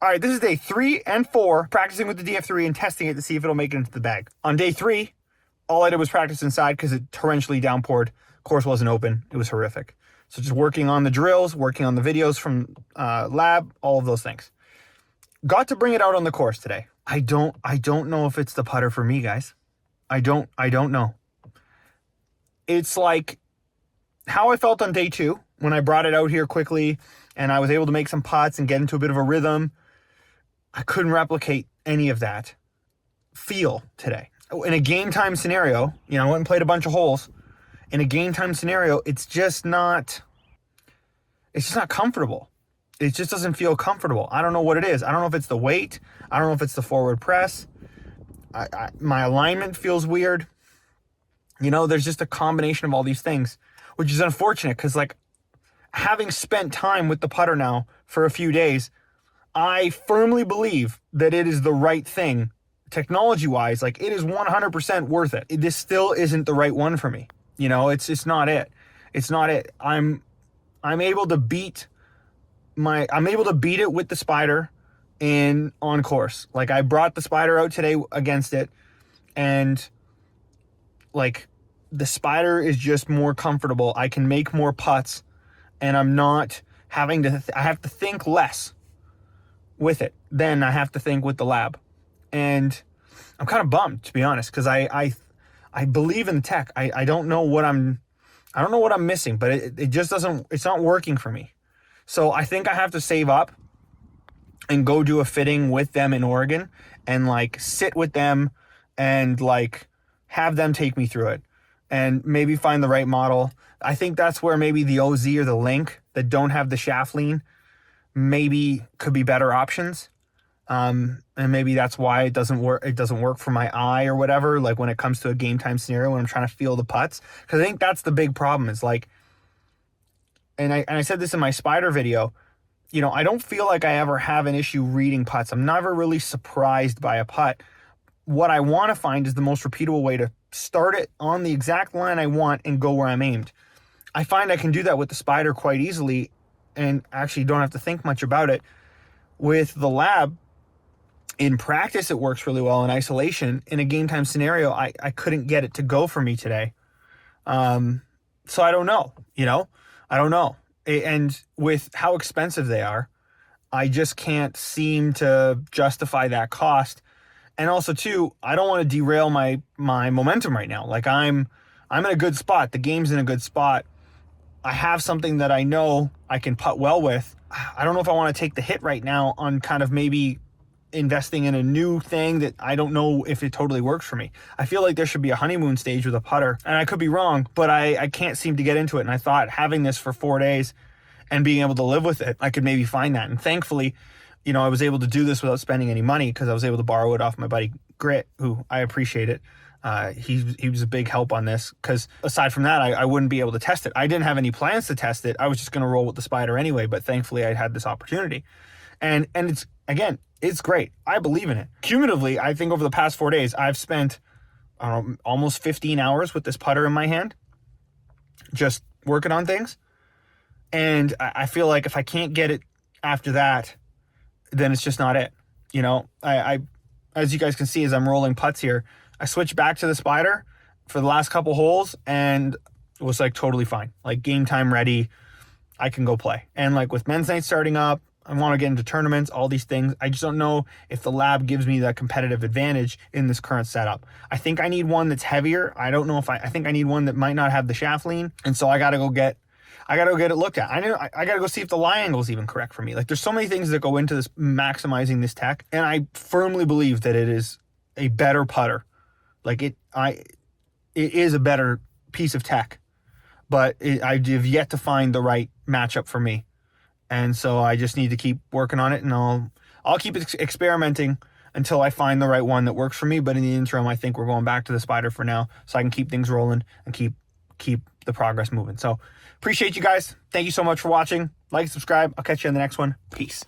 All right, this is day 3 and 4, practicing with the DF3 and testing it to see if it'll make it into the bag. On day 3, all I did was practice inside because it torrentially downpoured. Course wasn't open. It was horrific. So just working on the drills, working on the videos from lab, all of those things. Got to bring it out on the course today. I don't know if it's the putter for me, guys. I don't know. It's like how I felt on day 2 when I brought it out here quickly and I was able to make some putts and get into a bit of a rhythm. I couldn't replicate any of that feel today. In a game time scenario, I went and played a bunch of holes. In a game time scenario, it's just not comfortable. It just doesn't feel comfortable. I don't know what it is. I don't know if it's the weight. I don't know if it's the forward press. My alignment feels weird. There's just a combination of all these things, which is unfortunate because, having spent time with the putter now for a few days, I firmly believe that it is the right thing. Technology-wise, it is 100% worth it. This still isn't the right one for me. It's not it. It's not it. I'm able to beat it with the Spider on course. I brought the Spider out today against it, and the Spider is just more comfortable. I can make more putts, and I'm not having to. I have to think less with it than I have to think with the lab, and I'm kind of bummed, to be honest, because I believe in the tech. I don't know what I'm missing, but it just doesn't. It's not working for me. So I think I have to save up and go do a fitting with them in Oregon and sit with them and have them take me through it and maybe find the right model. I think that's where maybe the OZ or the Link that don't have the shaft lean maybe could be better options. And maybe that's why it doesn't work for my eye or whatever, when it comes to a game time scenario when I'm trying to feel the putts. Because I think that's the big problem is and I said this in my Spider video, I don't feel like I ever have an issue reading putts. I'm never really surprised by a putt. What I want to find is the most repeatable way to start it on the exact line I want and go where I'm aimed. I find I can do that with the Spider quite easily and actually don't have to think much about it. With the lab, in practice, it works really well. In isolation, in a game time scenario, I couldn't get it to go for me today. So I don't know, I don't know. And with how expensive they are, I just can't seem to justify that cost. And also too, I don't want to derail my momentum right now. I'm in a good spot. The game's in a good spot. I have something that I know I can putt well with. I don't know if I want to take the hit right now on kind of maybe investing in a new thing that I don't know if it totally works for me. I feel like there should be a honeymoon stage with a putter, and I could be wrong, but I can't seem to get into it. And I thought having this for 4 days and being able to live with it, I could maybe find that. And thankfully, I was able to do this without spending any money because I was able to borrow it off my buddy Grit, who I appreciate it. He was a big help on this because aside from that, I wouldn't be able to test it. I didn't have any plans to test it. I was just going to roll with the Spider anyway, but thankfully I had this opportunity. And it's great. I believe in it. Cumulatively, I think over the past 4 days, I've spent almost 15 hours with this putter in my hand, just working on things. And I feel like if I can't get it after that, then it's just not it. I as you guys can see as I'm rolling putts here, I switched back to the Spider for the last couple holes and it was totally fine. Game time ready, I can go play. And with men's night starting up, I want to get into tournaments, all these things. I just don't know if the lab gives me that competitive advantage in this current setup. I think I need one that's heavier. I don't know if I think I need one that might not have the shaft lean. And so I got to go get it looked at. I got to go see if the lie angle is even correct for me. There's so many things that go into this, maximizing this tech. And I firmly believe that it is a better putter. It is a better piece of tech, but I have yet to find the right matchup for me. And so I just need to keep working on it, and I'll keep experimenting until I find the right one that works for me. But in the interim, I think we're going back to the Spider for now so I can keep things rolling and keep the progress moving. So appreciate you guys. Thank you so much for watching. Like, subscribe. I'll catch you on the next one. Peace.